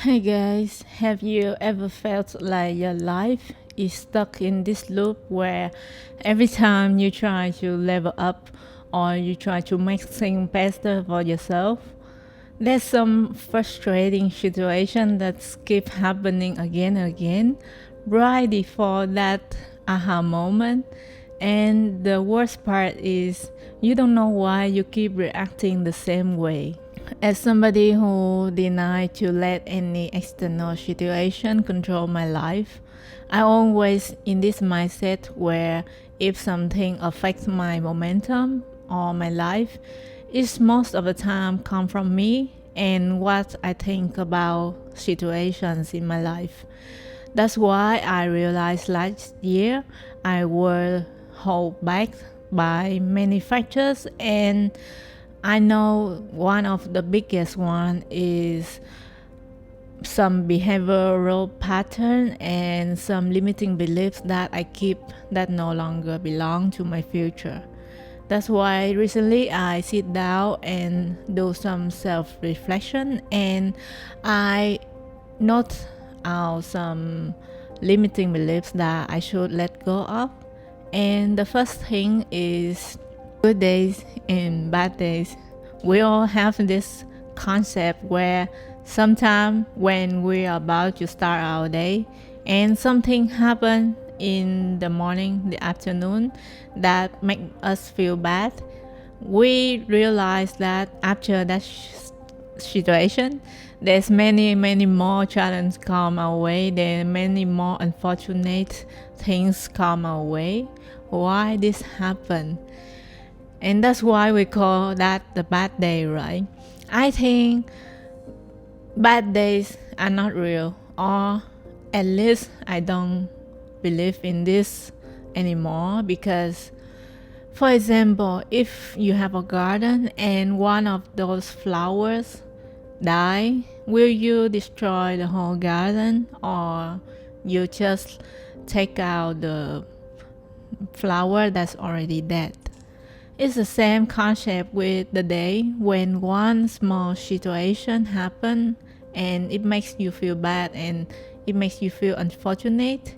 Hey guys, have you ever felt like your life is stuck in this loop where every time you try to level up or you try to make things better for yourself, there's some frustrating situation that keep happening again and again right before that aha moment? And the worst part is you don't know why you keep reacting the same way. As somebody who denied to let any external situation control my life, I always in this mindset where if something affects my momentum or my life, it's most of the time come from me and what I think about situations in my life. That's why I realized last year I was held back by many factors, and I know one of the biggest one is some behavioral pattern and some limiting beliefs that I keep that no longer belong to my future. That's why recently I sit down and do some self-reflection, and I note out some limiting beliefs that I should let go of. And the first thing is good days and bad days. We all have this concept where sometimes when we are about to start our day and something happen in the morning, the afternoon that make us feel bad, we realize that after that situation, there's many more challenges come our way. There are many more unfortunate things come our way. Why this happen? And that's why we call that the bad day, right? I think bad days are not real, or at least I don't believe in this anymore. Because for example, if you have a garden and one of those flowers die, will you destroy the whole garden, or you just take out the flower that's already dead? It's the same concept with the day when one small situation happen and it makes you feel bad and it makes you feel unfortunate.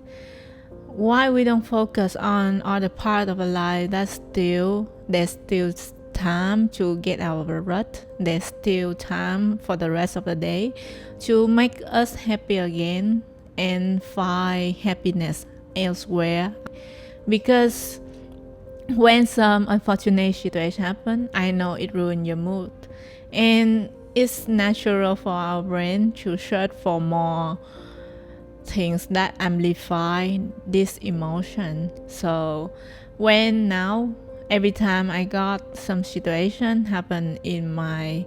Why we don't focus on other part of our life? There's still time to get out of the rut. There's still time for the rest of the day to make us happy again and find happiness elsewhere. Because when some unfortunate situation happen, I know it ruins your mood, and it's natural for our brain to search for more things that amplify this emotion. So when now every time I got some situation happen in my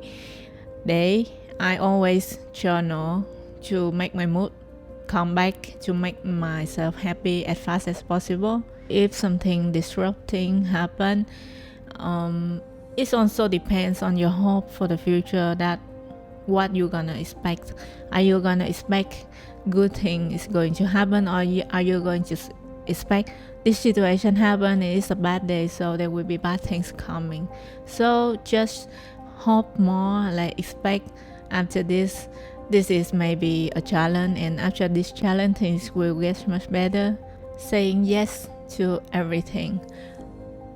day, I always journal to make my mood come back, to make myself happy as fast as possible. If something disrupting happen, it also depends on your hope for the future, that what you're gonna expect. Are you gonna expect good thing is going to happen, or are you going to expect this situation happen and it's a bad day, so there will be bad things coming? So just hope more, like expect after this is maybe a challenge, and after this challenge things will get much better. Saying yes to everything.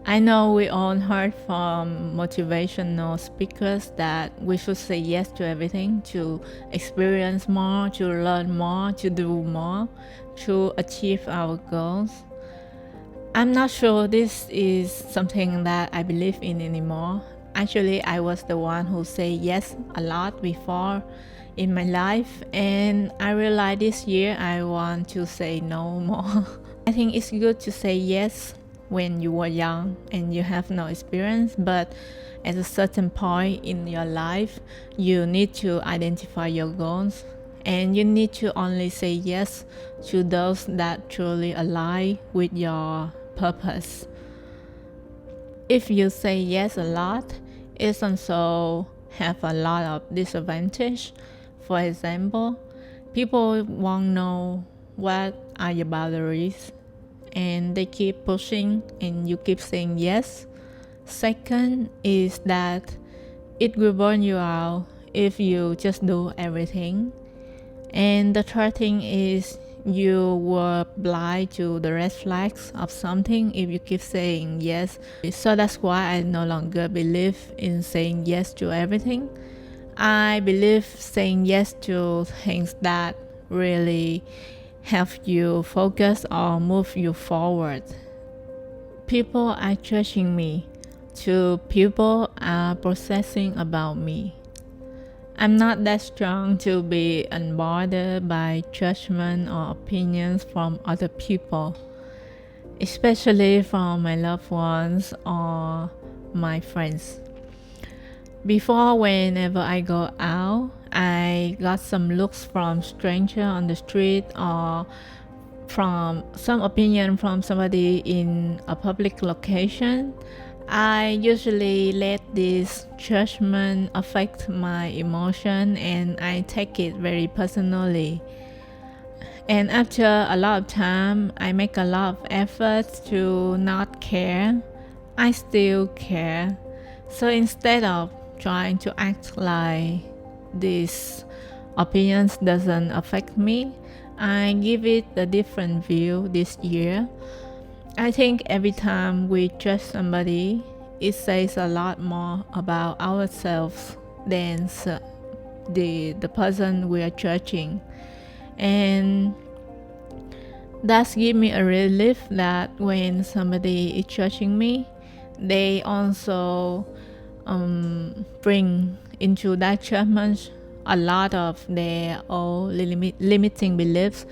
I know we all heard from motivational speakers that we should say yes to everything, to experience more, to learn more, to do more, to achieve our goals. I'm not sure this is something that I believe in anymore. Actually, I was the one who say yes a lot before in my life, and I realized this year I want to say no more. I think it's good to say yes when you were young and you have no experience, but at a certain point in your life, you need to identify your goals, and you need to only say yes to those that truly align with your purpose. If you say yes a lot, it also have a lot of disadvantage. For example, people won't know what are your boundaries, and they keep pushing and you keep saying yes. Second is that it will burn you out if you just do everything. And the third thing is you were blind to the red flags of something if you keep saying yes. So that's why I no longer believe in saying yes to everything. I believe saying yes to things that really help you focus or move you forward. People are judging me. Two people are processing about me. I'm not that strong to be unbothered by judgment or opinions from other people, especially from my loved ones or my friends. Before, whenever I go out, I got some looks from stranger on the street or from some opinion from somebody in a public location. I usually let this judgment affect my emotion and I take it very personally. And after a lot of time, I make a lot of efforts to not care. I still care. So instead of trying to act like these opinions doesn't affect me, I give it a different view this year. I think every time we judge somebody, it says a lot more about ourselves than the person we are judging. And that's give me a relief that when somebody is judging me, they also bring into that judgment a lot of their own limiting beliefs,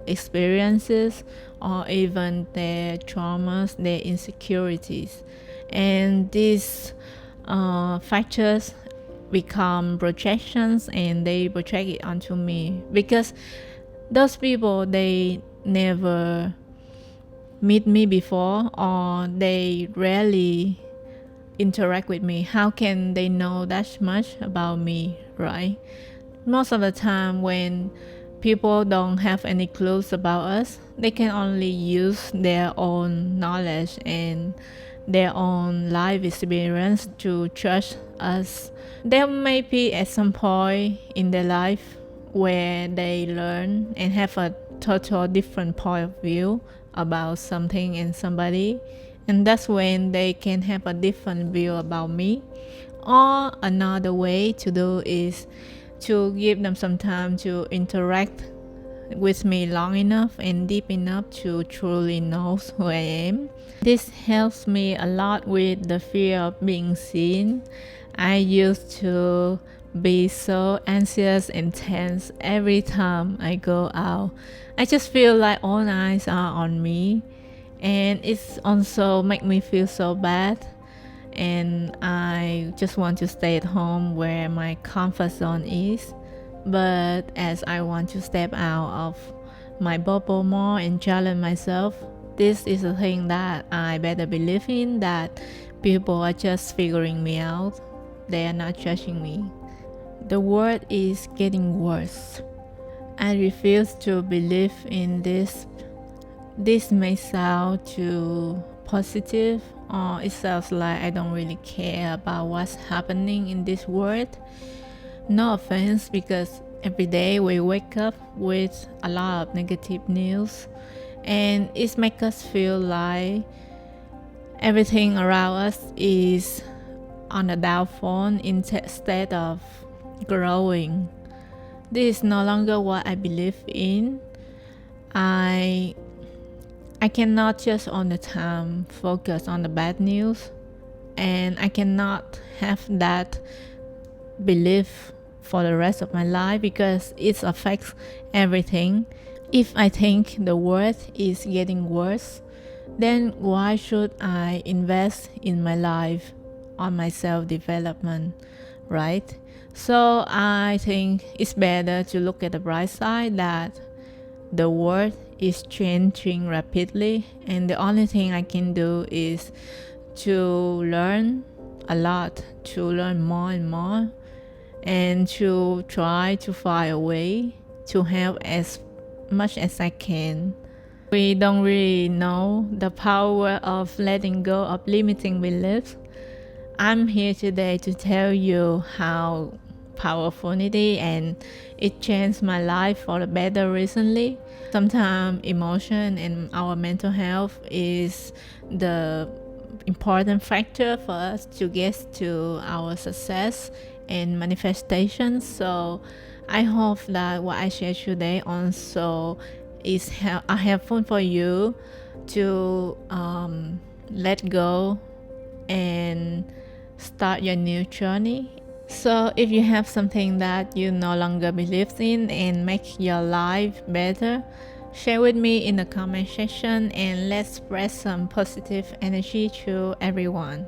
experiences, or even their traumas, their insecurities. And these factors become projections and they project it onto me because those people, they never meet me before or they rarely interact with me. How can they know that much about me, right? Most of the time when people don't have any clues about us, they can only use their own knowledge and their own life experience to judge us. There may be at some point in their life where they learn and have a total different point of view about something and somebody, and that's when they can have a different view about me. Or another way to do is to give them some time to interact with me long enough and deep enough to truly know who I am. This helps me a lot with the fear of being seen. I used to be so anxious and tense every time I go out. I just feel like all eyes are on me, and it's also make me feel so bad, and I just want to stay at home where my comfort zone is. But as I want to step out of my bubble more and challenge myself, this is a thing that I better believe in, that people are just figuring me out. They are not judging me. The world is getting worse. I refuse to believe in this. This may sound too positive, or it sounds like I don't really care about what's happening in this world. No offense, because every day we wake up with a lot of negative news, and it makes us feel like everything around us is on a downfall instead of growing. This is no longer what I believe in. I cannot just all the time focus on the bad news, and I cannot have that belief for the rest of my life because it affects everything. If I think the world is getting worse, then why should I invest in my life on my self-development, right? So I think it's better to look at the bright side, that the world is changing rapidly, and the only thing I can do is to learn a lot, to learn more and more, and to try to find a way to help as much as I can. We don't really know the power of letting go of limiting beliefs. I'm here today to tell you how powerfully, and it changed my life for the better recently. Sometimes emotion and our mental health is the important factor for us to get to our success and manifestation. So I hope that what I share today also is helpful for you to let go and start your new journey. So if you have something that you no longer believe in and make your life better, share with me in the comment section, and let's spread some positive energy to everyone.